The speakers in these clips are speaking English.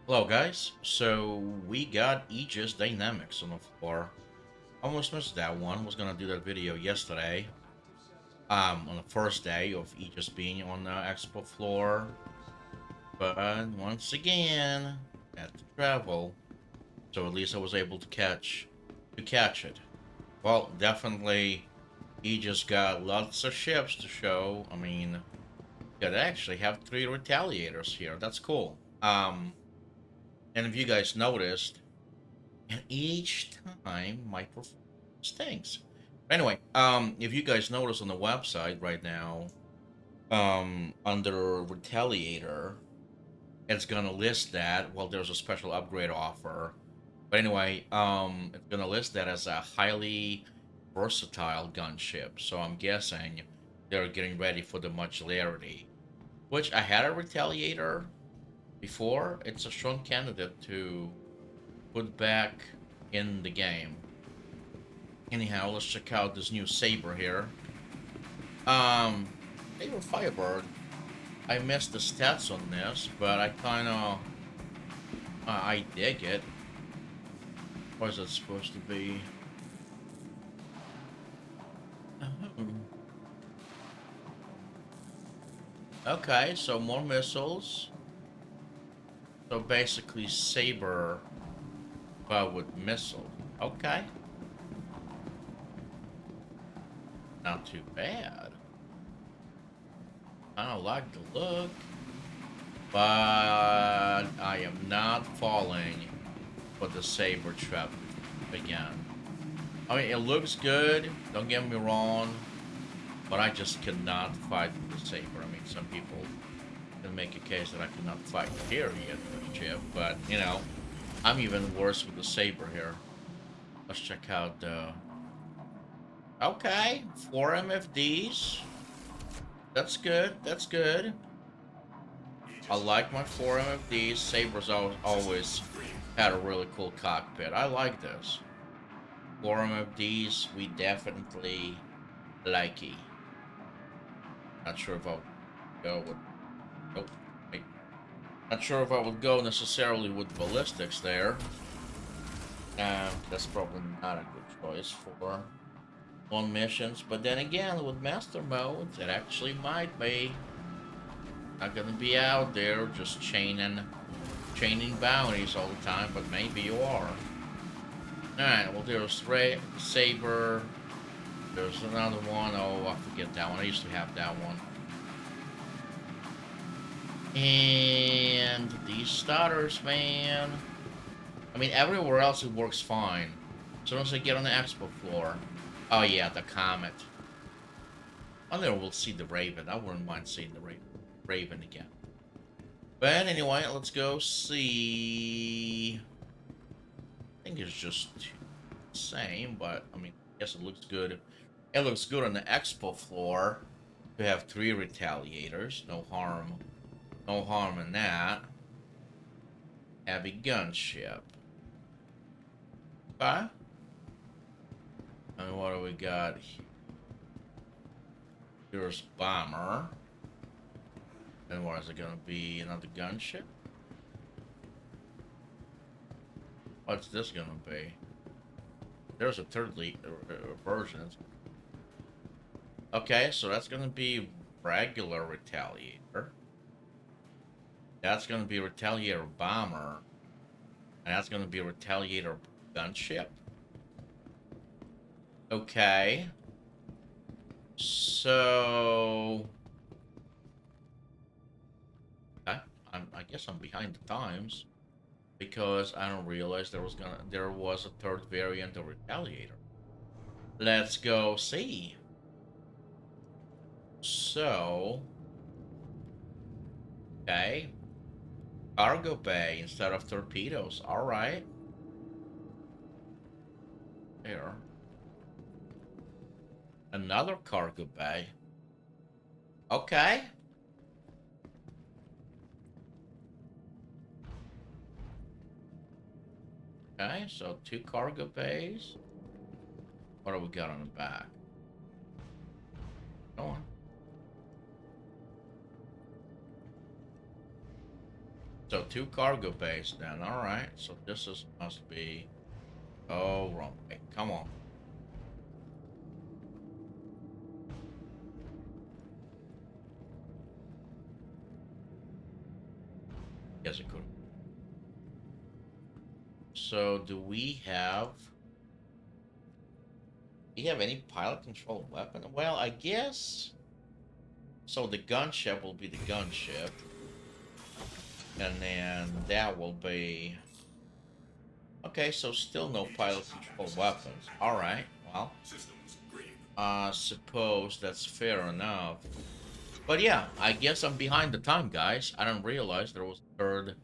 Hello guys, so we got Aegis Dynamics on the floor. Almost missed that one. Was gonna do that video yesterday. On the first day of Aegis being on the expo floor, but once again had to travel. So at least I was able to catch it. Well, definitely Aegis got lots of ships to show. I mean, could actually have three retaliators here. That's cool. And if you guys noticed, and each time my performance stinks. Anyway, if you guys notice on the website right now, under Retaliator, it's gonna list that. Well, there's a special upgrade offer, but anyway, it's gonna list that as a highly versatile gunship. So I'm guessing they're getting ready for the modularity. Which I had a Retaliator before. It's a strong candidate to put back in the game. Anyhow, let's check out this new saber here. Um, Saber Firebird. I missed the stats on this, but I kind of I dig it. What is it supposed to be? Okay, so more missiles. So basically, saber, but with missiles. Okay, not too bad. I don't like the look, but I am not falling for the saber trap again. I mean, it looks good. Don't get me wrong, but I just cannot fight with the saber. I mean, some people can make a case that I cannot fight period with the chip, but I'm even worse with the saber here. Let's check out the. Okay, 4 MFDs. That's good. That's good. I like my 4 MFDs. Sabers always had a really cool cockpit. I like this. 4 MFDs, we definitely likey. Not sure if I'll go with. Nope. Wait. Not sure if I would go necessarily with ballistics there. That's probably not a good choice for one missions. But then again, with master modes, it actually might be. Not gonna be out there just chaining bounties all the time, but maybe you are. Alright, well there's Saber. There's another one. Oh, I forget that one. I used to have that one. And these starters, man. I mean, everywhere else it works fine. As soon as I get on the expo floor. Oh yeah, the Comet. I know we'll see the Raven. I wouldn't mind seeing the Raven again. But anyway, let's go see. I think it's just the same, but I mean, I guess it looks good. It looks good on the expo floor to have three retaliators. No harm in that. Heavy gunship. Okay. And what do we got here? Here's bomber. And what is it gonna be? Another gunship? What's this gonna be? There's a third version. Okay, so that's gonna be regular retaliator. That's gonna be retaliator bomber. And that's gonna be a retaliator gunship. Okay. So I guess I'm behind the times because I don't realize there was a third variant of retaliator. Let's go see. So okay. Cargo bay instead of torpedoes. Alright. There. Another cargo bay. Okay. Okay, so 2 cargo bays. What do we got on the back? Go on. So 2 cargo bays then. Alright. So this is must be. Oh, wrong way. Come on. Yes, it could. So do we have any pilot controlled weapon? Well, I guess so. The gunship will be the gunship, and then that will be okay. So still no pilot controlled weapons. All right. Well, suppose that's fair enough. But yeah, I guess I'm behind the time, guys. I didn't realize there was a third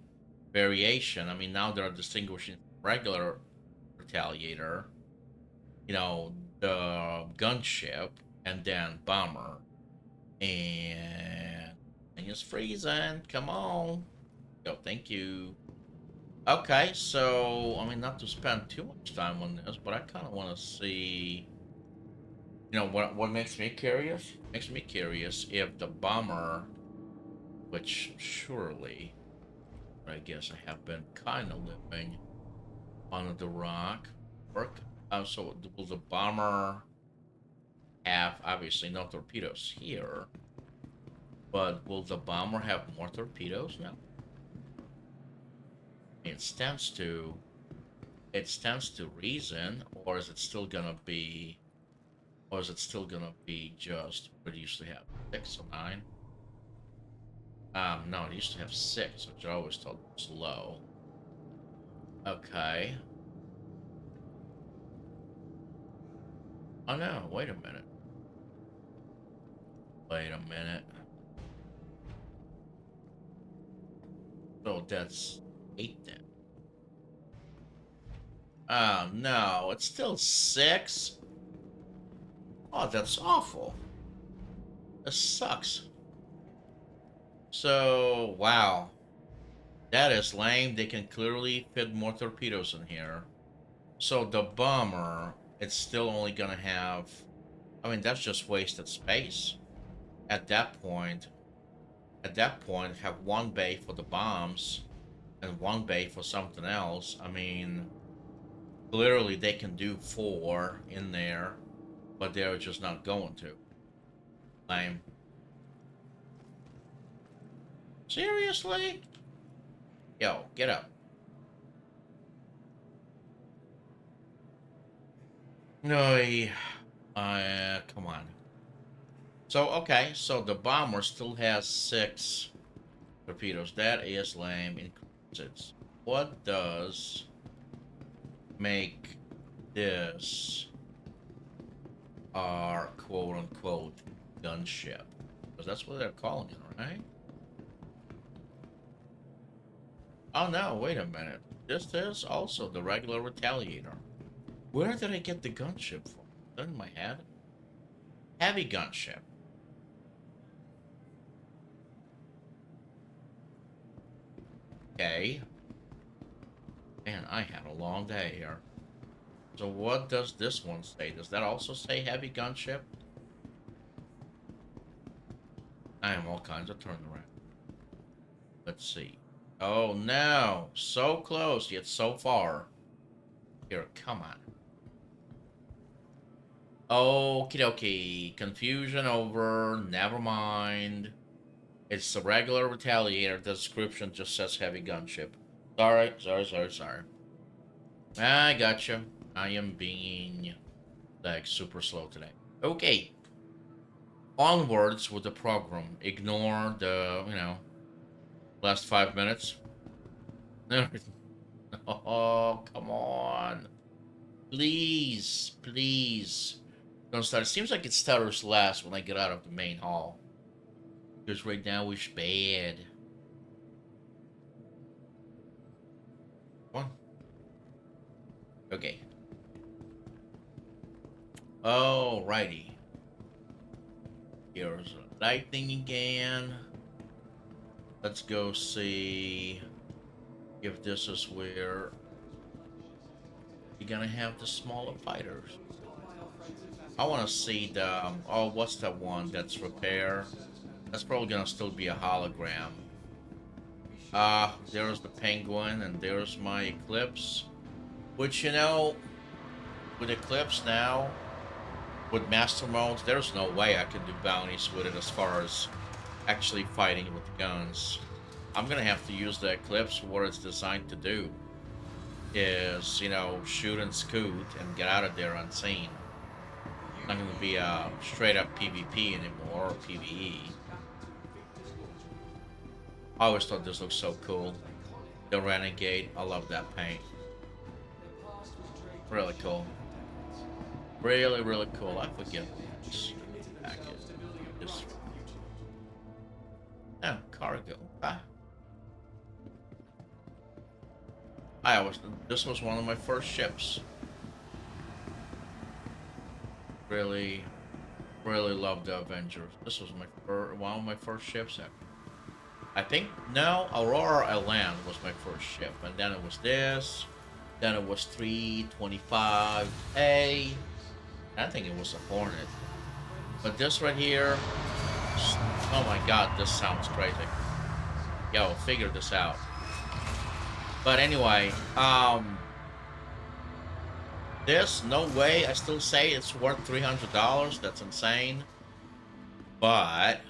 variation. I mean, now they're distinguishing regular Retaliator, you know, the gunship, and then bomber. And it's freezing. Come on. Yo, thank you. Okay, so I mean, not to spend too much time on this, but I kind of want to see. You know what makes me curious? Makes me curious if the bomber, which surely, I guess I have been kind of living under the rock, work. So will the bomber have obviously no torpedoes here, but will the bomber have more torpedoes now? It stands to reason, or is it still gonna be, just what it used to have, 6 or 9? No, it used to have 6, which I always thought was low. Okay. Oh no, wait a minute. Wait a minute. So that's 8 then. Oh no, it's still 6? Oh, that's awful. This sucks. So, wow. That is lame. They can clearly fit more torpedoes in here. So the bomber, it's still only gonna have... I mean, that's just wasted space. At that point, have 1 bay for the bombs and 1 bay for something else. I mean, clearly they can do 4 in there, but they're just not going to. Lame. Seriously? Yo, get up. No, come on. So, okay, so the bomber still has 6 torpedoes. That is lame. Increases. What does make this our quote-unquote gunship? Because that's what they're calling it, right? Oh no, wait a minute. This is also the regular Retaliator. Where did I get the gunship from? Is that in my head? Heavy gunship. Okay. Man, I had a long day here. So what does this one say? Does that also say heavy gunship? I am all kinds of turnaround. Let's see. Oh no! So close, yet so far. Here, come on. Okie dokie. Confusion over. Never mind. It's a regular Retaliator. The description just says heavy gunship. Sorry. I gotcha. I am being, like, super slow today. Okay. Onwards with the program. Ignore the, last 5 minutes. Oh, come on. Please, please. Don't start. It seems like it stutters last when I get out of the main hall. Because right now it's bad. Come on. Okay. Alrighty. Here's lightning again. Let's go see if this is where you're gonna have the smaller fighters. I want to see the what's that one that's repair? That's probably gonna still be a hologram. There's the Penguin, and there's my Eclipse. Which, you know, with Eclipse now, with Master Modes, there's no way I can do bounties with it as far as actually fighting with guns. I'm gonna have to use the Eclipse for what it's designed to do. Is, you know, shoot and scoot and get out of there unseen. Not gonna be a straight up PvP anymore, or PvE. I always thought this looked so cool. The Renegade, I love that paint. Really cool. Really, really cool. I forget this package. This. Oh, cargo. This was one of my first ships. Really, really loved the Avengers. This was one of my first ships. I think no, Aurora Island was my first ship, and then it was this. Then it was 325A. I think it was a Hornet. But this right here, oh my god, this sounds crazy. Yo, figure this out. But anyway, this, no way, I still say it's worth $300. That's insane. But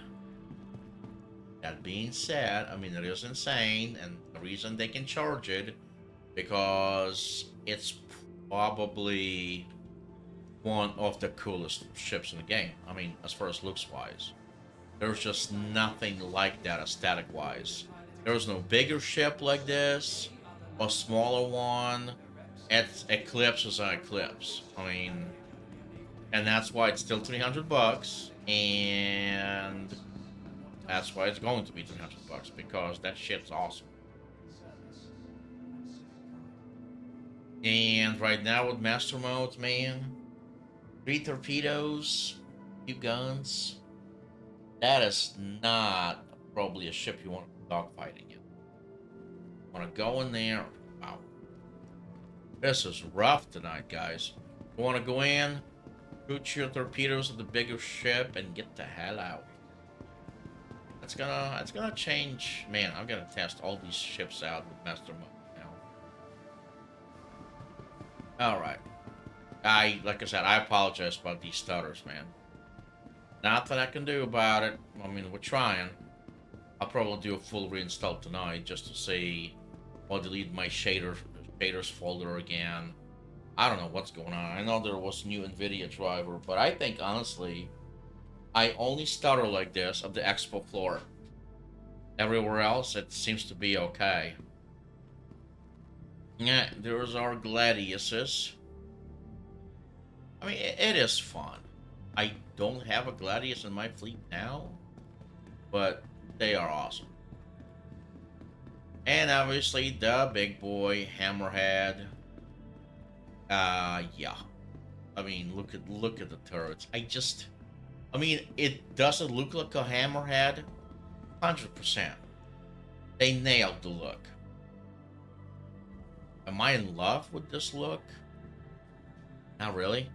that being said, I mean, it is insane, and the reason they can charge it because it's probably one of the coolest ships in the game. I mean, as far as looks wise, there's just nothing like that aesthetic wise. There's no bigger ship like this, a smaller one. It's Eclipse is an Eclipse. I mean, and that's why it's still $300, and that's why it's going to be $300 because that shit's awesome. And right now with Master Modes, man, 3 torpedoes, 2 guns. That is not probably a ship you want to dogfighting in. Want to go in there? Wow, this is rough tonight, guys. You want to go in, shoot your torpedoes at the bigger ship, and get the hell out. It's gonna change, man. I'm gonna test all these ships out with Master Mode now. All right. Like I said, I apologize about these stutters, man. Nothing I can do about it. I mean, we're trying. I'll probably do a full reinstall tonight just to see. I'll delete my shaders folder again. I don't know what's going on. I know there was new NVIDIA driver, but I think honestly, I only stutter like this at the expo floor. Everywhere else, it seems to be okay. Yeah, there's our Gladiuses. I mean, it is fun. I don't have a Gladius in my fleet now, but they are awesome. And obviously the big boy Hammerhead. Yeah. I mean, look at the turrets. I mean, it doesn't look like a Hammerhead. 100%. They nailed the look. Am I in love with this look? Not really.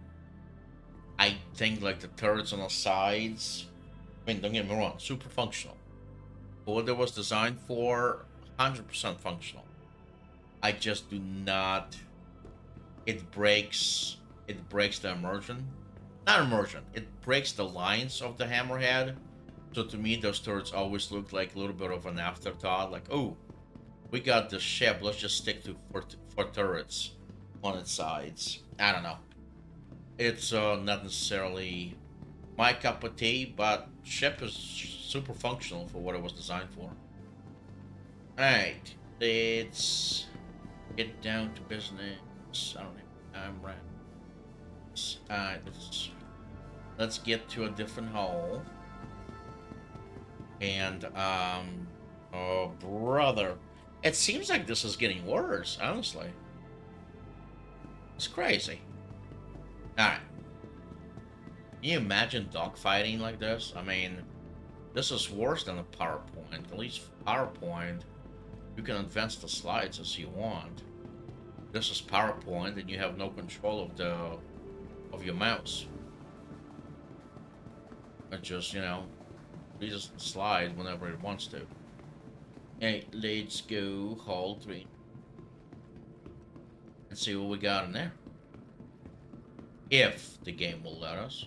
I think like the turrets on the sides. I mean, don't get me wrong, super functional. For what it was designed for, 100% functional. I just do not. It breaks the immersion. Not immersion. It breaks the lines of the Hammerhead. So to me, those turrets always look like a little bit of an afterthought. Like, oh, we got this ship. Let's just stick to four turrets on its sides. I don't know. It's not necessarily my cup of tea, but ship is super functional for what it was designed for. Alright, let's get down to business. I don't know. I'm right. Alright, let's get to a different hole. And oh brother, it seems like this is getting worse. Honestly, it's crazy. All right, can you imagine dogfighting like this? I mean, this is worse than a PowerPoint. At least PowerPoint, you can advance the slides as you want. This is PowerPoint, and you have no control of your mouse. It just, you know, it just slide whenever it wants to. Hey, let's go haul 3 and see what we got in there. If the game will let us.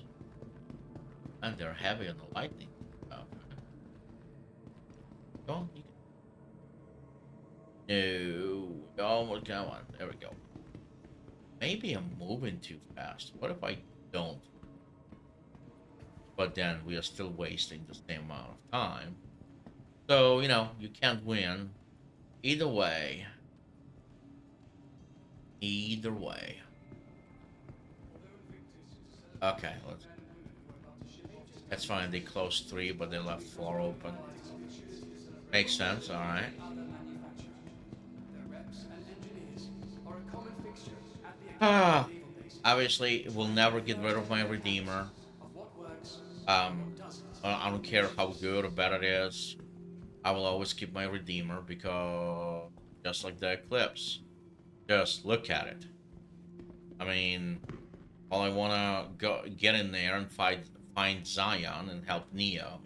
And they're heavy on the lightning. Oh, go on, you can... No. Oh, come on. There we go. Maybe I'm moving too fast. What if I don't? But then we are still wasting the same amount of time. So, you can't win. Either way. Either way. Okay, that's fine. They closed 3, but they left 4 open. Makes sense, alright. Ah, obviously, we'll never get rid of my Redeemer. I don't care how good or bad it is. I will always keep my Redeemer because just like the Eclipse, just look at it. I mean, all I wanna go get in there and find Zion and help Neo.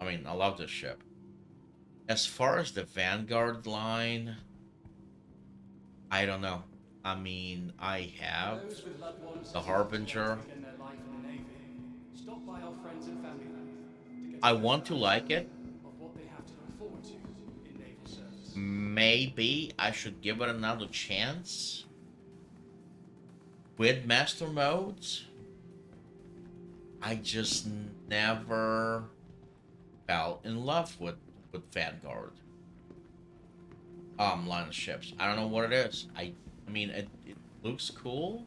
I mean, I love this ship. As far as the Vanguard line, I don't know. I mean, I have the Harbinger. I want to like it. Maybe I should give it another chance with master modes. I just never fell in love with Vanguard line of ships. I don't know what it is. I mean it looks cool,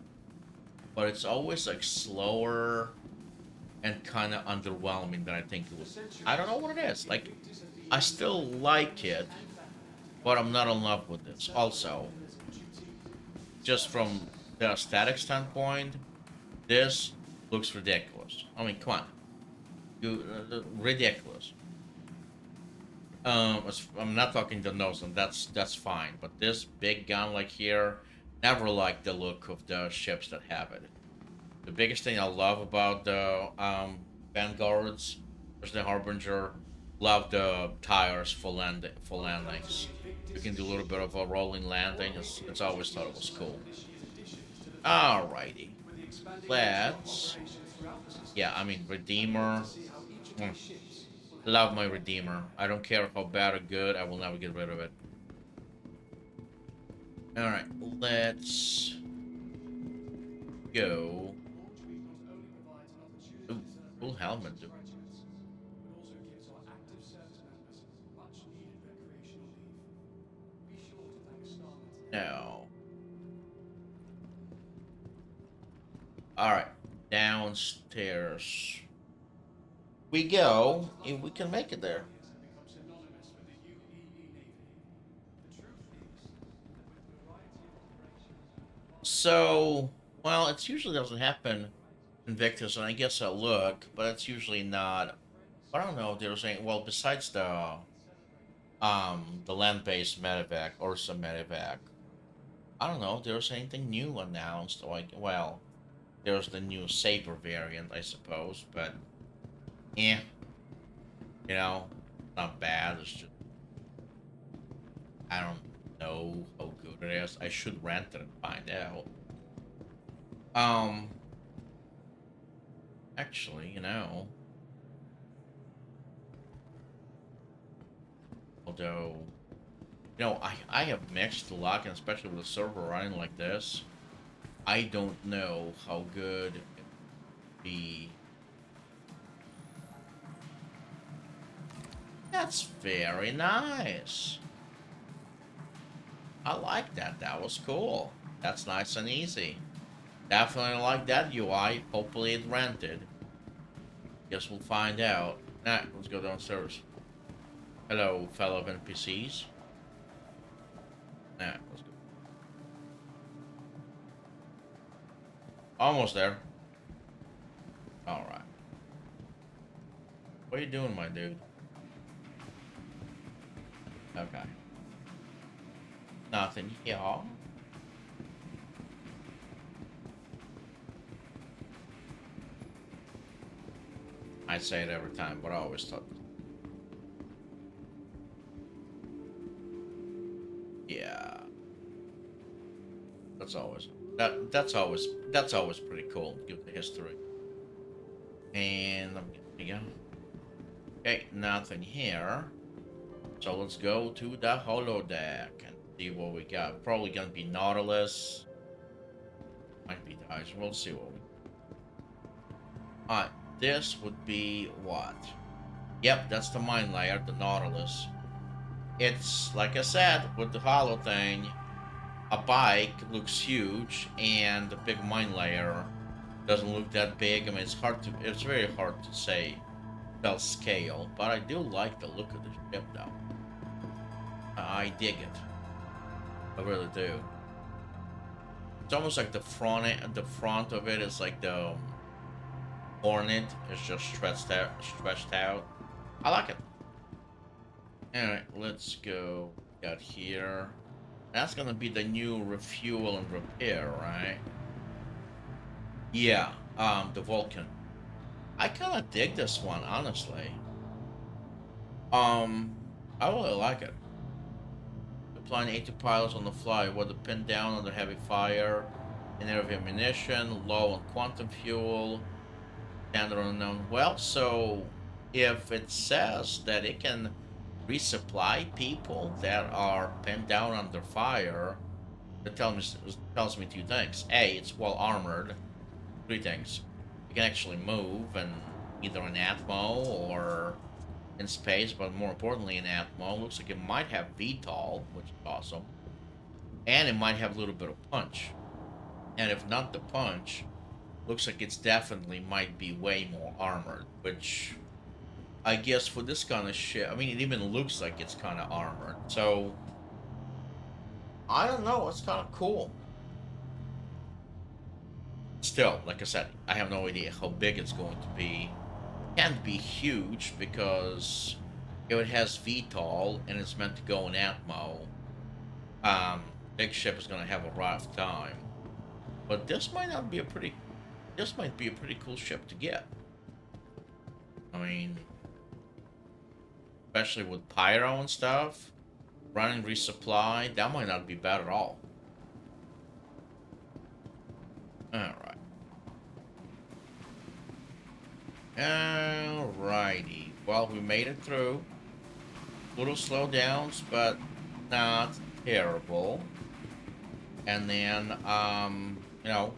but it's always like slower and kind of underwhelming than I think it would. I don't know what it is. Like, I still like it, but I'm not in love with this. Also, just from the aesthetic standpoint, this looks ridiculous. I mean, come on, ridiculous. I'm not talking the nose, and that's fine. But this big gun like here, never liked the look of the ships that have it. The biggest thing I love about the Vanguards, especially the Harbinger, love the tires for landings. You can do a little bit of a rolling landing. It's always thought it was cool. Alrighty, let's. Yeah, I mean Redeemer. Mm, love my Redeemer. I don't care how bad or good. I will never get rid of it. All right, let's go. Ooh, cool helmet, dude. No. All right, downstairs we go. If we can make it there. So, well, it usually doesn't happen Invictus, and I guess I look, but it's usually not. I don't know. They were saying, well, besides the land-based medevac or some medevac, I don't know. There was anything new announced? Like, well, there's the new Saber variant, I suppose, but yeah, not bad. It's just I don't know how good it is. I should rent it and find out. Um, actually, although I have mixed luck, and especially with a server running like this, I don't know how good it would be. That's very nice. I like that. That was cool. That's nice and easy. Definitely like that UI. Hopefully it rented. Guess we'll find out. Alright, let's go downstairs. Hello, fellow NPCs. Alright, let's go. Almost there. Alright. What are you doing, my dude? Okay. Nothing here. I say it every time, but I always thought. That's always pretty cool. Give the history. And I'm gonna go. Okay, nothing here. So let's go to the holodeck and see what we got. Probably gonna be Nautilus. Might be Dice. We'll see what we. Alright, this would be what? Yep, that's the mine layer, the Nautilus. It's like I said with the holo thing. A bike looks huge, and the big mine layer doesn't look that big. I mean, it's very hard to say, tell scale, but I do like the look of the ship, though. I dig it. I really do. It's almost like the front of it is like the Hornet is just stretched out. I like it. Alright, let's go. Got here. That's gonna be the new refuel and repair, right? Yeah, the Vulcan. I kinda dig this one, honestly. I really like it. Deploying 80 pilots on the fly, whether pinned down under heavy fire, inert ammunition, low on quantum fuel, standard unknown. Well, so if it says that it can resupply people that are pinned down under fire, it tells me two things. A, it's well armored. Three things. It can actually move, and either in Atmo or in space, but more importantly in Atmo. Looks like it might have VTOL, which is awesome. And it might have a little bit of punch. And if not the punch, looks like it's definitely might be way more armored, which I guess for this kind of shit, I mean, it even looks like it's kind of armored. So, I don't know, it's kind of cool. Still, like I said, I have no idea how big it's going to be. It can't be huge because if it has VTOL and it's meant to go in Atmo, big ship is going to have a rough time. But this might be a pretty cool ship to get. I mean, especially with pyro and stuff, running resupply, that might not be bad at all. Alright. Alrighty. Well, we made it through. Little slowdowns, but not terrible. And then, you know,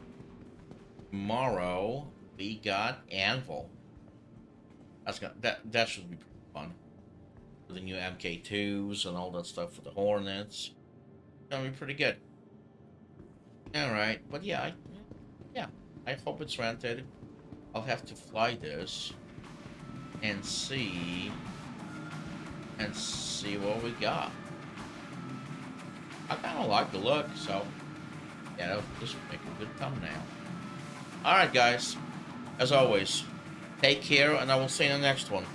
tomorrow we got Anvil. That should be pretty fun. With the new MK2s and all that stuff for the Hornets. It's gonna be pretty good. Alright, but yeah, I hope it's rented. I'll have to fly this and see what we got. I kind of like the look, so yeah, this would make a good thumbnail. Alright guys, as always, take care, and I will see you in the next one.